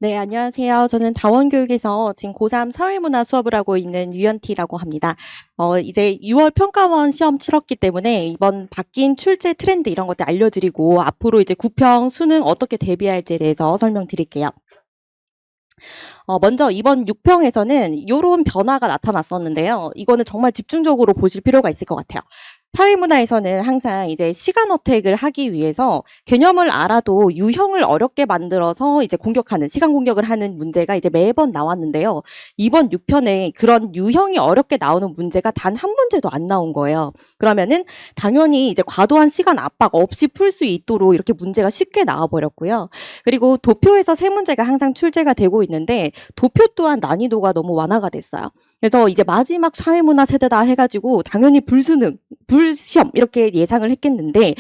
네, 안녕하세요. 저는 다원교육에서 지금 고3 사회문화 수업을 하고 있는 유연티라고 합니다. 이제 6월 평가원 시험 치렀기 때문에 이번 바뀐 출제 트렌드 이런 것들 알려드리고 앞으로 이제 구평, 수능 어떻게 대비할지에 대해서 설명드릴게요. 먼저 이번 6평에서는 이런 변화가 나타났었는데요. 이거는 정말 집중적으로 보실 필요가 있을 것 같아요. 사회문화에서는 항상 이제 시간 어택을 하기 위해서 개념을 알아도 유형을 어렵게 만들어서 이제 공격하는, 시간 공격을 하는 문제가 이제 매번 나왔는데요. 이번 6편에 그런 유형이 어렵게 나오는 문제가 단 한 문제도 안 나온 거예요. 그러면은 당연히 이제 과도한 시간 압박 없이 풀 수 있도록 이렇게 문제가 쉽게 나와버렸고요. 그리고 도표에서 세 문제가 항상 출제가 되고 있는데 도표 또한 난이도가 너무 완화가 됐어요. 그래서 이제 마지막 사회문화 세대다 해가지고 당연히 불수능, 불시험 이렇게 예상을 했겠는데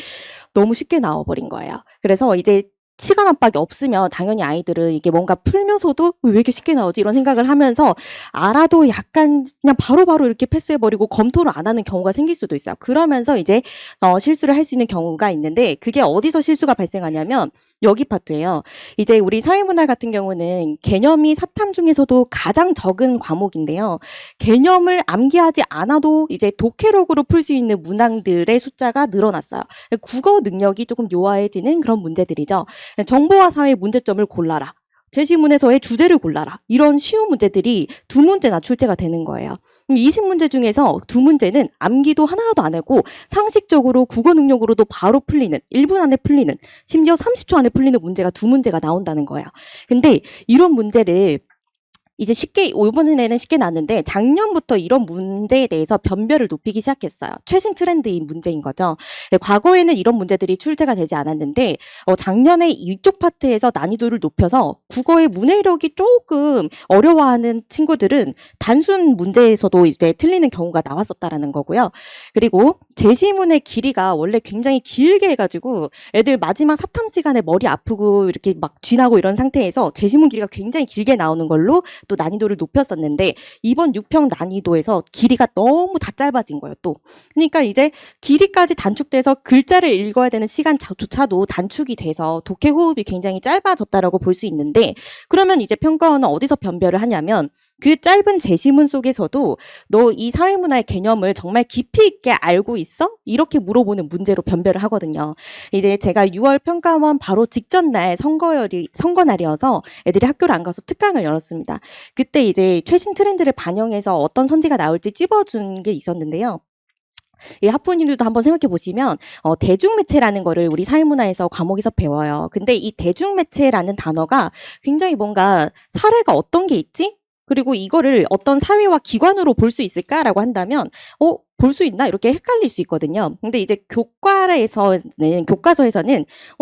너무 쉽게 나와버린 거예요. 그래서 이제 시간 압박이 없으면 당연히 아이들은 이게 뭔가 풀면서도 왜 이렇게 쉽게 나오지 이런 생각을 하면서 알아도 약간 그냥 바로바로 이렇게 패스해버리고 검토를 안 하는 경우가 생길 수도 있어요. 그러면서 이제 실수를 할 수 있는 경우가 있는데 그게 어디서 실수가 발생하냐면 여기 파트예요. 이제 우리 사회문화 같은 경우는 개념이 사탐 중에서도 가장 적은 과목인데요. 개념을 암기하지 않아도 이제 독해력으로 풀 수 있는 문항들의 숫자가 늘어났어요. 국어 능력이 조금 요하해지는 그런 문제들이죠. 정보화 사회 문제점을 골라라. 제시문에서의 주제를 골라라. 이런 쉬운 문제들이 두 문제나 출제가 되는 거예요. 20문제 중에서 두 문제는 암기도 하나도 안 하고 상식적으로 국어 능력으로도 바로 풀리는, 1분 안에 풀리는, 심지어 30초 안에 풀리는 문제가 두 문제가 나온다는 거예요. 근데 이런 문제를 이제 쉽게 이번에는 쉽게 나왔는데 작년부터 이런 문제에 대해서 변별을 높이기 시작했어요. 최신 트렌드인 문제인 거죠. 과거에는 이런 문제들이 출제가 되지 않았는데 작년에 이쪽 파트에서 난이도를 높여서 국어의 문해력이 조금 어려워하는 친구들은 단순 문제에서도 이제 틀리는 경우가 나왔었다라는 거고요. 그리고 제시문의 길이가 원래 굉장히 길게 해가지고 애들 마지막 사탐 시간에 머리 아프고 이렇게 막 쥐나고 이런 상태에서 제시문 길이가 굉장히 길게 나오는 걸로 또 난이도를 높였었는데 이번 6평 난이도에서 길이가 너무 다 짧아진 거예요. 또 그러니까 이제 길이까지 단축돼서 글자를 읽어야 되는 시간조차도 단축이 돼서 독해 호흡이 굉장히 짧아졌다라고 볼 수 있는데 그러면 이제 평가원은 어디서 변별을 하냐면 그 짧은 제시문 속에서도 너 이 사회문화의 개념을 정말 깊이 있게 알고 있어? 이렇게 물어보는 문제로 변별을 하거든요. 이제 제가 6월 평가원 바로 직전 날 선거 날이어서 애들이 학교를 안 가서 특강을 열었습니다. 그때 이제 최신 트렌드를 반영해서 어떤 선지가 나올지 찝어준 게 있었는데요. 이 학부모님들도 한번 생각해 보시면 대중매체라는 거를 우리 사회문화에서 과목에서 배워요. 근데 이 대중매체라는 단어가 굉장히 뭔가 사례가 어떤 게 있지? 그리고 이거를 어떤 사회와 기관으로 볼 수 있을까라고 한다면 볼 수 있나? 이렇게 헷갈릴 수 있거든요. 근데 이제 교과서에서는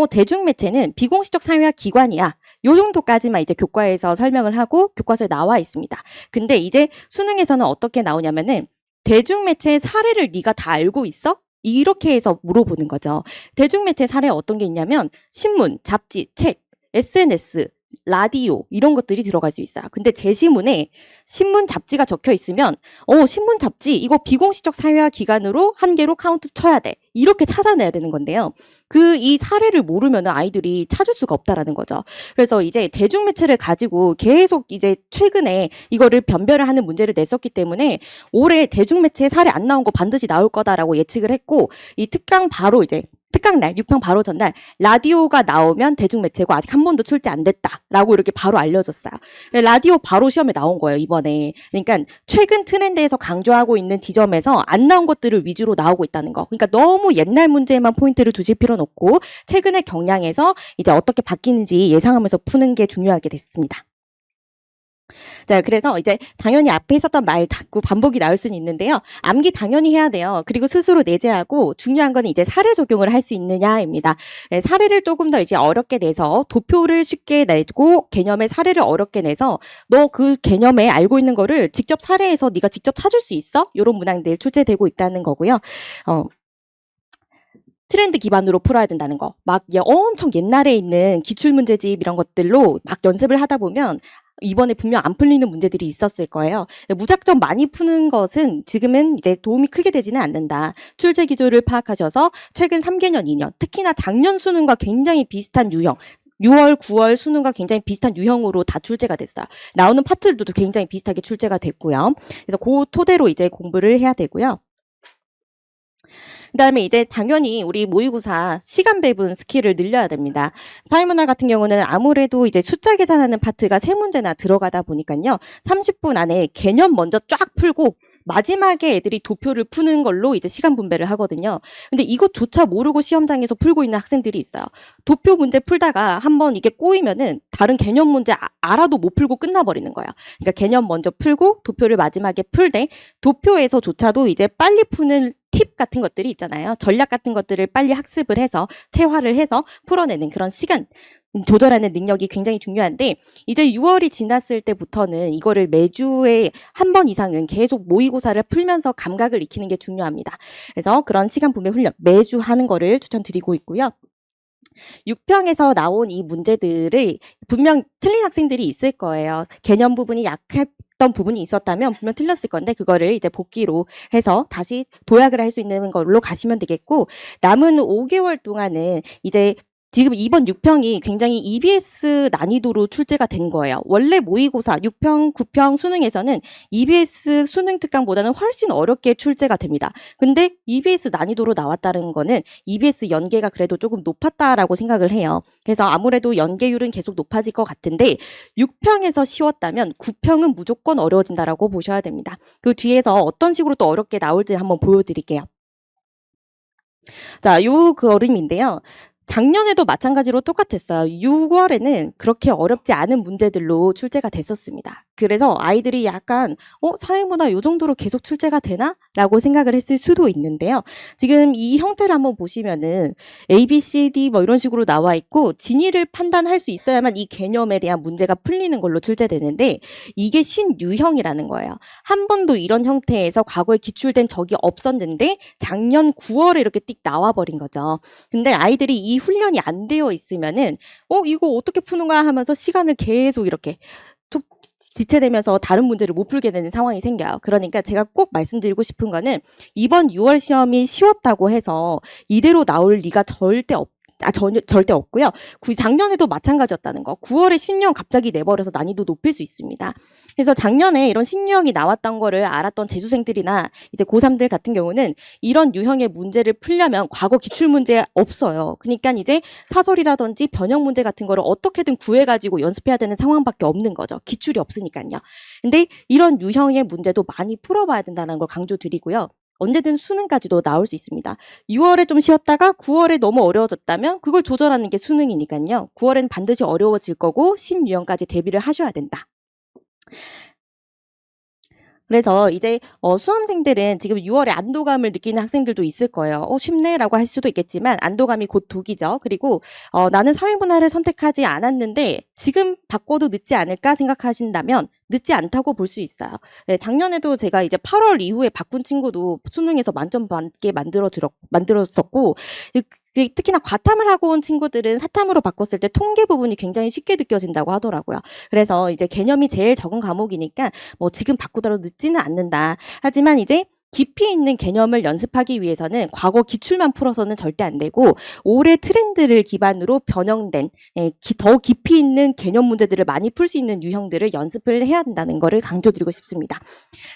대중매체는 비공식적 사회와 기관이야. 요 정도까지만 이제 교과에서 설명을 하고 교과서에 나와 있습니다. 근데 이제 수능에서는 어떻게 나오냐면은 대중매체의 사례를 네가 다 알고 있어? 이렇게 해서 물어보는 거죠. 대중매체 사례 어떤 게 있냐면 신문, 잡지, 책, SNS, 라디오 이런 것들이 들어갈 수 있어요. 근데 제시문에 신문, 잡지가 적혀 있으면 신문, 잡지 이거 비공식적 사회화 기관으로 한 개로 카운트 쳐야 돼. 이렇게 찾아내야 되는 건데요. 이 사례를 모르면 아이들이 찾을 수가 없다라는 거죠. 그래서 이제 대중매체를 가지고 계속 이제 최근에 이거를 변별을 하는 문제를 냈었기 때문에 올해 대중매체 사례 안 나온 거 반드시 나올 거다라고 예측을 했고 이 특강 바로 이제 특강날, 6평 바로 전날 라디오가 나오면 대중매체고 아직 한 번도 출제 안 됐다라고 이렇게 바로 알려줬어요. 라디오 바로 시험에 나온 거예요, 이번에. 그러니까 최근 트렌드에서 강조하고 있는 지점에서 안 나온 것들을 위주로 나오고 있다는 거. 그러니까 너무 옛날 문제에만 포인트를 두실 필요는 없고 최근의 경향에서 이제 어떻게 바뀌는지 예상하면서 푸는 게 중요하게 됐습니다. 자, 그래서 이제 당연히 앞에 있었던 말 자꾸 반복이 나올 수는 있는데요. 암기 당연히 해야 돼요. 그리고 스스로 내재하고 중요한 건 이제 사례 적용을 할 수 있느냐입니다. 사례를 조금 더 이제 어렵게 내서 도표를 쉽게 내고 개념의 사례를 어렵게 내서 너 그 개념에 알고 있는 거를 직접 사례에서 네가 직접 찾을 수 있어? 이런 문항들 출제되고 있다는 거고요. 트렌드 기반으로 풀어야 된다는 거. 막 엄청 옛날에 있는 기출문제집 이런 것들로 막 연습을 하다 보면 이번에 분명 안 풀리는 문제들이 있었을 거예요. 무작정 많이 푸는 것은 지금은 이제 도움이 크게 되지는 않는다. 출제 기조를 파악하셔서 최근 3개년, 2년, 특히나 작년 수능과 굉장히 비슷한 유형, 6월, 9월 수능과 굉장히 비슷한 유형으로 다 출제가 됐어요. 나오는 파트들도 굉장히 비슷하게 출제가 됐고요. 그래서 그 토대로 이제 공부를 해야 되고요. 그다음에 이제 당연히 우리 모의고사 시간 배분 스킬을 늘려야 됩니다. 사회문화 같은 경우는 아무래도 이제 숫자 계산하는 파트가 세 문제나 들어가다 보니까요. 30분 안에 개념 먼저 쫙 풀고 마지막에 애들이 도표를 푸는 걸로 이제 시간 분배를 하거든요. 근데 이것조차 모르고 시험장에서 풀고 있는 학생들이 있어요. 도표 문제 풀다가 한번 이게 꼬이면은 다른 개념 문제 알아도 못 풀고 끝나버리는 거예요. 그러니까 개념 먼저 풀고 도표를 마지막에 풀 때 도표에서조차도 이제 빨리 푸는 팁 같은 것들이 있잖아요. 전략 같은 것들을 빨리 학습을 해서 체화를 해서 풀어내는 그런 시간 조절하는 능력이 굉장히 중요한데 이제 6월이 지났을 때부터는 이거를 매주에 한 번 이상은 계속 모의고사를 풀면서 감각을 익히는 게 중요합니다. 그래서 그런 시간 분배 훈련 매주 하는 거를 추천드리고 있고요. 6평에서 나온 이 문제들을 분명 틀린 학생들이 있을 거예요. 개념 부분이 약했던 부분이 있었다면 분명 틀렸을 건데 그거를 이제 복기로 해서 다시 도약을 할 수 있는 걸로 가시면 되겠고 남은 5개월 동안은 이제 지금 이번 6평이 굉장히 EBS 난이도로 출제가 된 거예요. 원래 모의고사 6평, 9평 수능에서는 EBS 수능 특강보다는 훨씬 어렵게 출제가 됩니다. 근데 EBS 난이도로 나왔다는 거는 EBS 연계가 그래도 조금 높았다라고 생각을 해요. 그래서 아무래도 연계율은 계속 높아질 것 같은데 6평에서 쉬웠다면 9평은 무조건 어려워진다라고 보셔야 됩니다. 그 뒤에서 어떤 식으로 또 어렵게 나올지 한번 보여드릴게요. 자, 요 그림인데요. 작년에도 마찬가지로 똑같았어요. 6월에는 그렇게 어렵지 않은 문제들로 출제가 됐었습니다. 그래서 아이들이 약간 사회문화 요 정도로 계속 출제가 되나? 라고 생각을 했을 수도 있는데요. 지금 이 형태를 한번 보시면은 A, B, C, D 뭐 이런 식으로 나와 있고 진위를 판단할 수 있어야만 이 개념에 대한 문제가 풀리는 걸로 출제되는데 이게 신유형이라는 거예요. 한 번도 이런 형태에서 과거에 기출된 적이 없었는데 작년 9월에 이렇게 띡 나와버린 거죠. 근데 아이들이 이 훈련이 안 되어 있으면은 이거 어떻게 푸는 거야 하면서 시간을 계속 이렇게 툭 지체되면서 다른 문제를 못 풀게 되는 상황이 생겨요. 그러니까 제가 꼭 말씀드리고 싶은 거는 이번 6월 시험이 쉬웠다고 해서 이대로 나올 리가 절대 없고요. 작년에도 마찬가지였다는 거. 9월에 신유형 갑자기 내버려서 난이도 높일 수 있습니다. 그래서 작년에 이런 신유형이 나왔던 거를 알았던 재수생들이나 이제 고3들 같은 경우는 이런 유형의 문제를 풀려면 과거 기출문제 없어요. 그러니까 이제 사설이라든지 변형 문제 같은 거를 어떻게든 구해가지고 연습해야 되는 상황밖에 없는 거죠. 기출이 없으니까요. 근데 이런 유형의 문제도 많이 풀어봐야 된다는 걸 강조드리고요. 언제든 수능까지도 나올 수 있습니다. 6월에 좀 쉬었다가 9월에 너무 어려워졌다면 그걸 조절하는 게 수능이니까요. 9월엔 반드시 어려워질 거고 신유형까지 대비를 하셔야 된다. 그래서 이제 수험생들은 지금 6월에 안도감을 느끼는 학생들도 있을 거예요. 쉽네라고 할 수도 있겠지만 안도감이 곧 독이죠. 그리고 나는 사회문화를 선택하지 않았는데 지금 바꿔도 늦지 않을까 생각하신다면 늦지 않다고 볼 수 있어요. 네, 작년에도 제가 이제 8월 이후에 바꾼 친구도 수능에서 만점 받게 만들었었고 특히나 과탐을 하고 온 친구들은 사탐으로 바꿨을 때 통계 부분이 굉장히 쉽게 느껴진다고 하더라고요. 그래서 이제 개념이 제일 적은 과목이니까 지금 바꾸더라도 늦지는 않는다. 하지만 이제 깊이 있는 개념을 연습하기 위해서는 과거 기출만 풀어서는 절대 안 되고 올해 트렌드를 기반으로 변형된 더 깊이 있는 개념 문제들을 많이 풀 수 있는 유형들을 연습을 해야 된다는 거를 강조드리고 싶습니다.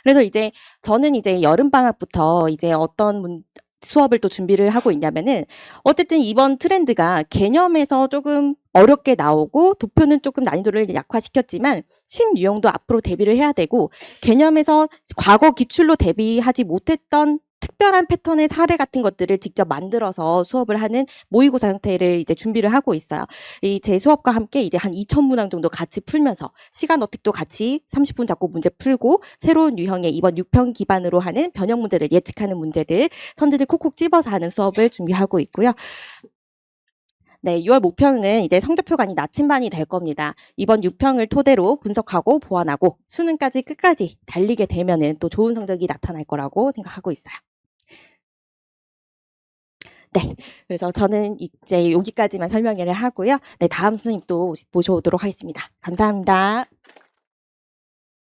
그래서 이제 저는 이제 여름방학부터 이제 어떤 수업을 또 준비를 하고 있냐면은 어쨌든 이번 트렌드가 개념에서 조금 어렵게 나오고 도표는 조금 난이도를 약화시켰지만 신유형도 앞으로 대비를 해야 되고 개념에서 과거 기출로 대비하지 못했던 특별한 패턴의 사례 같은 것들을 직접 만들어서 수업을 하는 모의고사 형태를 이제 준비를 하고 있어요. 이 제 수업과 함께 이제 한 2,000문항 정도 같이 풀면서 시간 어택도 같이 30분 잡고 문제 풀고 새로운 유형의 이번 6평 기반으로 하는 변형 문제를 예측하는 문제들 선제들 콕콕 집어서 하는 수업을 준비하고 있고요. 네, 6월 모평은 이제 성적표가 아닌 나침반이 될 겁니다. 이번 6평을 토대로 분석하고 보완하고 수능까지 끝까지 달리게 되면은 또 좋은 성적이 나타날 거라고 생각하고 있어요. 네, 그래서 저는 이제 여기까지만 설명을 하고요. 네, 다음 선생님 또 모셔오도록 하겠습니다. 감사합니다.